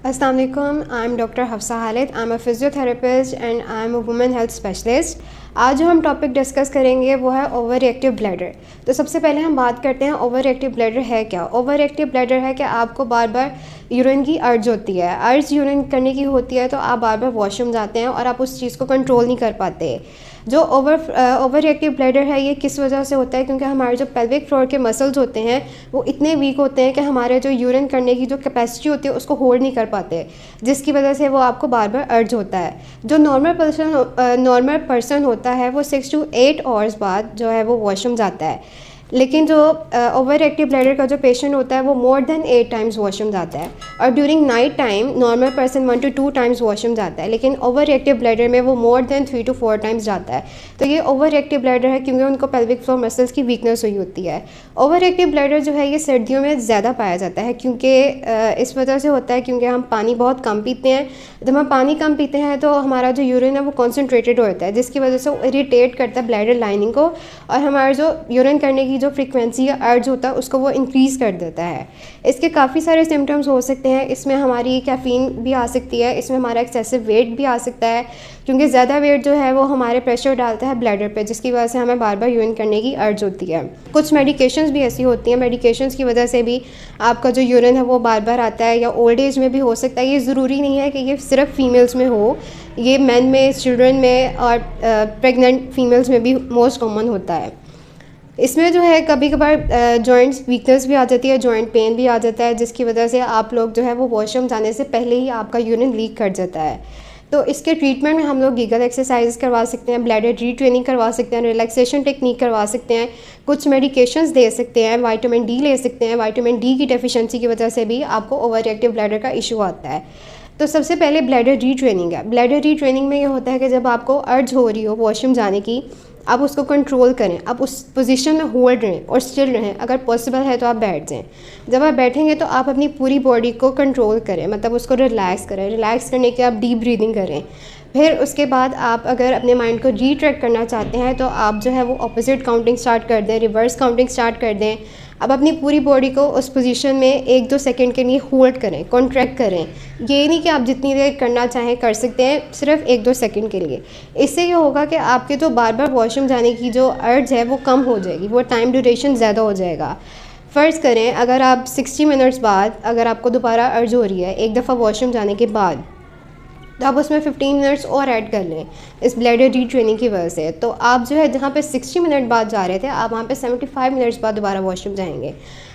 अस्सलाम वालेकुम, I am doctor Hafsa Khalid. I am a physiotherapist and I am a women health specialist. आज जो हम टॉपिक डिस्कस करेंगे वो है ओवर रिएक्टिव ब्लैडर। तो सबसे पहले हम बात करते हैं ओवर रिएक्टिव ब्लैडर है क्या। ओवर रिएक्टिव ब्लैडर है कि आपको बार बार यूरिन की अर्ज होती है, अर्ज यूरिन करने की होती है, तो आप बार बार वॉशरूम जाते हैं और आप उस चीज़ को कंट्रोल नहीं कर पाते। जो ओवर रिएक्टिव ब्लैडर है ये किस वजह से होता है, क्योंकि हमारे जो पेल्विक फ्लोर के मसल्स होते हैं वो इतने वीक होते हैं कि हमारे जो यूरिन करने की जो कैपेसिटी होती है उसको होल्ड नहीं कर पाते, जिसकी वजह से वो आपको बार बार अर्ज होता है। जो नॉर्मल पर्सन होता है वो 6 to 8 आवर्स बाद जो है वो वॉशरूम जाता है, लेकिन जो ओवर एक्टिव ब्लैडर का जो पेशेंट होता है वो मोर देन 8 टाइम्स वॉशरूम जाता है। और during night time normal person 1 to 2 times washroom जाता है, लेकिन ओवर एक्टिव ब्लैडर में वो मोर देन 3 to 4 टाइम्स जाता है। तो ये ओवर एक्टिव ब्लैडर है क्योंकि उनको पेल्विक फ्लोर मसल्स की वीकनेस हुई होती है। ओवर एक्टिव ब्लैडर जो है ये सर्दियों में ज़्यादा पाया जाता है, क्योंकि इस वजह से होता है क्योंकि हम पानी बहुत कम पीते हैं। जब हम पानी कम पीते हैं तो हमारा जो यूरिन है वो कॉन्सेंट्रेटेड होता है, जिसकी वजह से वो इरिटेट करता है ब्लैडर लाइनिंग को, और हमारा जो यूरिन करने की जो फ्रीक्वेंसी अर्ज होता है उसको वो इंक्रीज़ कर देता है। इसके काफ़ी सारे सिम्टम्स हो सकते हैं। इसमें हमारी कैफीन भी आ सकती है, इसमें हमारा एक्सेसिव वेट भी आ सकता है, क्योंकि ज़्यादा वेट जो है वो हमारे प्रेशर डालता है ब्लैडर पे, जिसकी वजह से हमें बार बार यूरिन करने की अर्ज होती है। कुछ मेडिकेशंस भी ऐसी होती हैं, मेडिकेशंस की वजह से भी आपका जो यूरिन है वो बार बार आता है, या ओल्ड एज में भी हो सकता है। ये ज़रूरी नहीं है कि ये सिर्फ फीमेल्स में हो, ये मैन में, चिल्ड्रन में और प्रेग्नेंट फीमेल्स में भी मोस्ट कॉमन होता है। इसमें जो है कभी कभार जॉइंट्स वीकनेस भी आ जाती है, जॉइंट पेन भी आ जाता है, जिसकी वजह से आप लोग जो है वो वॉशरूम जाने से पहले ही आपका यूरिन लीक कर जाता है। तो इसके ट्रीटमेंट में हम लोग गीगल एक्सरसाइज करवा सकते हैं, ब्लैडर रीट्रेनिंग करवा सकते हैं, रिलैक्सेशन टेक्निक करवा सकते हैं, कुछ मेडिकेशंस दे सकते हैं, विटामिन डी ले सकते हैं। विटामिन डी की डेफिशिएंसी की वजह से भी आपको ओवर रिएक्टिव ब्लैडर का इशू आता है। तो सबसे पहले ब्लैडर रीट्रेनिंग है। ब्लैडर रीट्रेनिंग में ये होता है कि जब आपको अर्ज हो रही हो वॉशरूम जाने की, आप उसको कंट्रोल करें, आप उस पोजीशन में होल्ड रहें और स्टिल रहें। अगर पॉसिबल है तो आप बैठ जाएं। जब आप बैठेंगे तो आप अपनी पूरी बॉडी को कंट्रोल करें, मतलब उसको रिलैक्स करें। रिलैक्स करने के आप डीप ब्रीदिंग करें। फिर उसके बाद आप अगर अपने माइंड को रीट्रैक करना चाहते हैं तो आप जो है वो ऑपोजिट काउंटिंग स्टार्ट कर दें, रिवर्स काउंटिंग स्टार्ट कर दें। अब अपनी पूरी बॉडी को उस पोजीशन में 1-2 सेकंड के लिए होल्ड करें, कॉन्ट्रैक्ट करें। ये नहीं कि आप जितनी देर करना चाहें कर सकते हैं, सिर्फ 1-2 सेकंड के लिए। इससे ये होगा कि आपके जो बार बार वॉशरूम जाने की जो अर्ज है वो कम हो जाएगी, वो टाइम ड्यूरेशन ज़्यादा हो जाएगा। फ़र्ज़ करें अगर आप 60 मिनट्स बाद अगर आपको दोबारा अर्ज हो रही है एक दफ़ा वॉशरूम जाने के बाद, तो आप उसमें 15 मिनट्स और ऐड कर लें इस ब्लैडर रीट्रेनिंग की वजह से। तो आप जो है जहाँ पे 60 मिनट बाद जा रहे थे, आप वहाँ पे 75 मिनट्स बाद दोबारा वॉशरूम जाएंगे।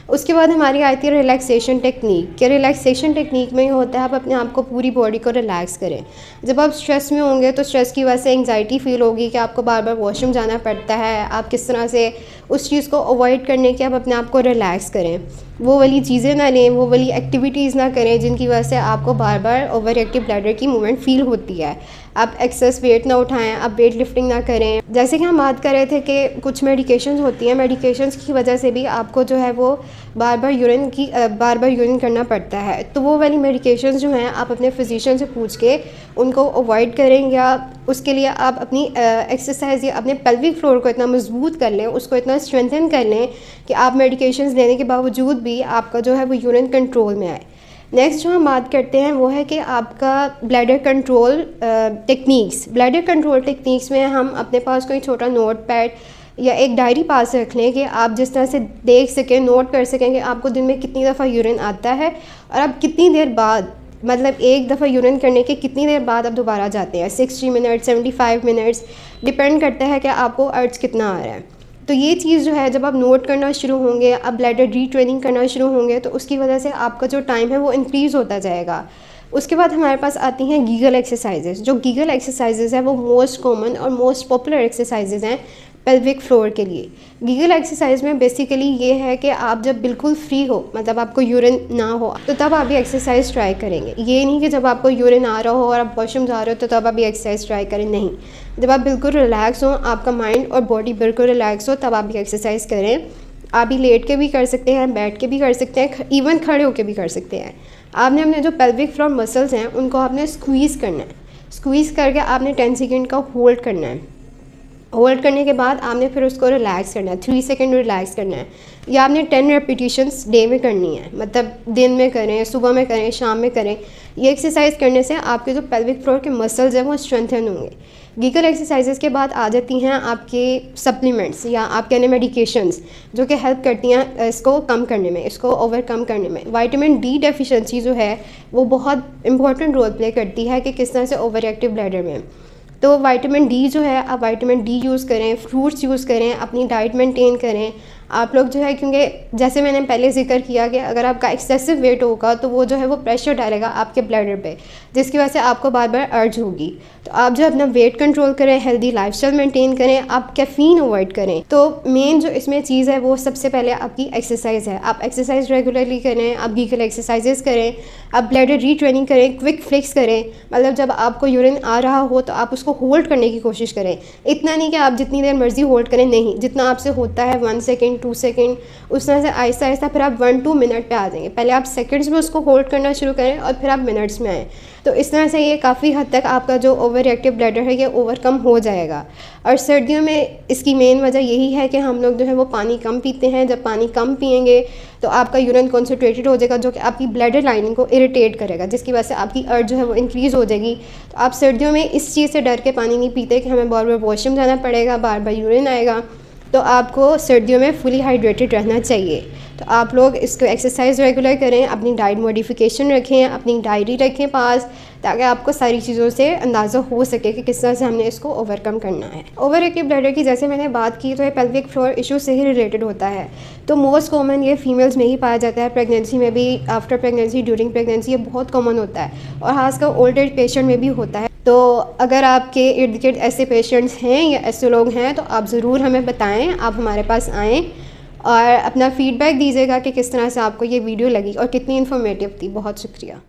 उसके बाद हमारी आती है रिलैक्सेशन टेक्निक। कि रिलैक्सेशन टेक्निक में ये होता है आप अपने आप को पूरी बॉडी को रिलैक्स करें। जब आप स्ट्रेस में होंगे तो स्ट्रेस की वजह से एंग्जाइटी फील होगी कि आपको बार बार वॉशरूम जाना पड़ता है, आप किस तरह से उस चीज़ को अवॉइड करने के आप अपने आप को रिलैक्स करें। वो वाली चीज़ें ना लें, वो वाली एक्टिविटीज़ ना करें जिनकी वजह से आपको बार बार ओवर एक्टिव ब्लैडर की मूवमेंट फील होती है। आप एक्सेस वेट ना उठाएं, आप वेट लिफ्टिंग ना करें। जैसे कि हम बात कर रहे थे कि कुछ मेडिकेशंस होती हैं, मेडिकेशंस की वजह से भी आपको जो है वो बार बार यूरिन करना पड़ता है। तो वो वाली मेडिकेशंस जो हैं आप अपने फिजिशियन से पूछ के उनको अवॉइड करें, या उसके लिए आप अपनी एक्सरसाइज या अपने पेल्विक फ्लोर को इतना मजबूत कर लें, उसको इतना स्ट्रेंथन कर लें कि आप मेडिकेशंस लेने के बावजूद भी आपका जो है वो यूरिन कंट्रोल में आए। नेक्स्ट जो हम बात करते हैं वो है कि आपका bladder control techniques. Bladder control techniques में हम अपने पास कोई छोटा नोट पैड या एक डायरी पास रख लें कि आप जिस तरह से देख सकें, नोट कर सकें कि आपको दिन में कितनी दफ़ा यूरिन आता है और आप कितनी देर बाद, मतलब एक दफ़ा यूरिन करने के कितनी देर बाद आप दोबारा जाते हैं। 60 मिनट, 75 मिनट्स, डिपेंड करता है कि आपको अर्ज कितना आ रहा है। तो ये चीज़ जो है जब आप नोट करना शुरू होंगे, आप ब्लैडर रीट्रेनिंग करना शुरू होंगे, तो उसकी वजह से आपका जो टाइम है वो इंक्रीज़ होता जाएगा। उसके बाद हमारे पास आती हैं गीगल एक्सरसाइजेज़। जो गीगल एक्सरसाइजेज़ है वो मोस्ट कॉमन और मोस्ट पॉपुलर एक्सरसाइजेज़ हैं पेल्विक फ्लोर के लिए। गीगल एक्सरसाइज में बेसिकली ये है कि आप जब बिल्कुल फ्री हो, मतलब आपको यूरिन ना हो, तो तब आप ये एक्सरसाइज ट्राई करेंगे। ये नहीं कि जब आपको यूरिन आ रहा हो और आप वॉशरूम जा रहे हो तो तब आप ये एक्सरसाइज ट्राई करें, नहीं। जब आप बिल्कुल रिलैक्स हो, आपका माइंड और बॉडी बिल्कुल रिलैक्स हो, तब आप ये एक्सरसाइज करें। आप ये लेट के भी कर सकते हैं, बैठ के भी कर सकते हैं, इवन खड़े होकर भी कर सकते हैं। आपने अपने जो पेल्विक फ्लोर मसल्स हैं उनको आपने स्क्वीज़ करना है। स्क्वीज़ करके आपने 10 सेकेंड का होल्ड करना है। होल्ड करने के बाद आपने फिर उसको रिलैक्स करना है, 3 सेकंड रिलैक्स करना है। या आपने 10 रेपिटेशंस डे में करनी है, मतलब दिन में करें, सुबह में करें, शाम में करें। ये एक्सरसाइज करने से आपके जो पेल्विक फ्लोर के मसल्स हैं वो स्ट्रेंथन होंगे। गीगल एक्सरसाइजेस के बाद आ जाती हैं आपके सप्लीमेंट्स या आप कहने मेडिकेशंस, जो कि हेल्प करती हैं इसको कम करने में, इसको ओवरकम करने में। विटामिन डी डेफिशिएंसी जो है वो बहुत इंपॉर्टेंट रोल प्ले करती है कि किस तरह से ओवर एक्टिव ब्लैडर में। तो विटामिन डी जो है, आप विटामिन डी यूज़ करें, फ्रूट्स यूज़ करें, अपनी डाइट मेंटेन करें। आप लोग जो है, क्योंकि जैसे मैंने पहले जिक्र किया कि अगर आपका एक्सेसिव वेट होगा तो वो जो है वो प्रेशर डालेगा आपके ब्लैडर पे, जिसकी वजह से आपको बार बार अर्ज होगी। तो आप जो अपना वेट कंट्रोल करें, हेल्दी लाइफस्टाइल मेंटेन करें, आप कैफ़ीन अवॉइड करें। तो मेन जो इसमें चीज़ है वो सबसे पहले आपकी एक्सरसाइज है। आप एक्सरसाइज रेगुलरली करें, आप गीगल एक्सरसाइजेस करें, आप ब्लैडर रीट्रेनिंग करें, क्विक फ्लिक्स करें। मतलब जब आपको यूरिन आ रहा हो तो आप उसको होल्ड करने की कोशिश करें। इतना नहीं कि आप जितनी देर मर्जी होल्ड करें, नहीं, जितना आपसे होता है 1 सेकेंड 2 सेकेंड, उस तरह से आहिस्ता आहिस्ता फिर आप 1-2 मिनट पे आ जाएंगे। पहले आप सेकंड्स में उसको होल्ड करना शुरू करें और फिर आप मिनट्स में आएँ। तो इस तरह से ये काफ़ी हद तक आपका जो ओवर एक्टिव ब्लैडर है ये ओवरकम हो जाएगा। और सर्दियों में इसकी मेन वजह यही है कि हम लोग जो है वो पानी कम पीते हैं। जब पानी कम पिएंगे तो आपका यूरिन कॉन्सनट्रेटेड हो जाएगा, जो कि आपकी ब्लैडर लाइनिंग को इरिटेट करेगा, जिसकी वजह से आपकी अर्ज जो है वो इंक्रीज़ हो जाएगी। तो आप सर्दियों में इस चीज़ से डर के पानी नहीं पीते कि हमें बार बार वॉशरूम जाना पड़ेगा, बार बार यूरिन आएगा। तो आपको सर्दियों में फुली हाइड्रेटेड रहना चाहिए। तो आप लोग इसको एक्सरसाइज रेगुलर करें, अपनी डाइट मॉडिफिकेशन रखें, अपनी डायरी रखें पास, ताकि आपको सारी चीज़ों से अंदाज़ा हो सके कि किस तरह से हमने इसको ओवरकम करना है। ओवर एक्टिव ब्लैडर की जैसे मैंने बात की तो ये पेल्विक फ्लोर इशू से ही रिलेटेड होता है। तो मोस्ट कॉमन ये फीमेल्स में ही पाया जाता है, प्रेगनेंसी में भी, आफ्टर प्रेगनेंसी, ड्यूरिंग प्रेगनेंसी ये बहुत कॉमन होता है, और खासकर ओल्ड एज पेशेंट में भी होता है। तो अगर आपके इर्द गिर्द ऐसे पेशेंट्स हैं या ऐसे लोग हैं तो आप ज़रूर हमें बताएं, आप हमारे पास आएँ और अपना फ़ीडबैक दीजिएगा कि किस तरह से आपको ये वीडियो लगी और कितनी इन्फॉर्मेटिव थी। बहुत शुक्रिया।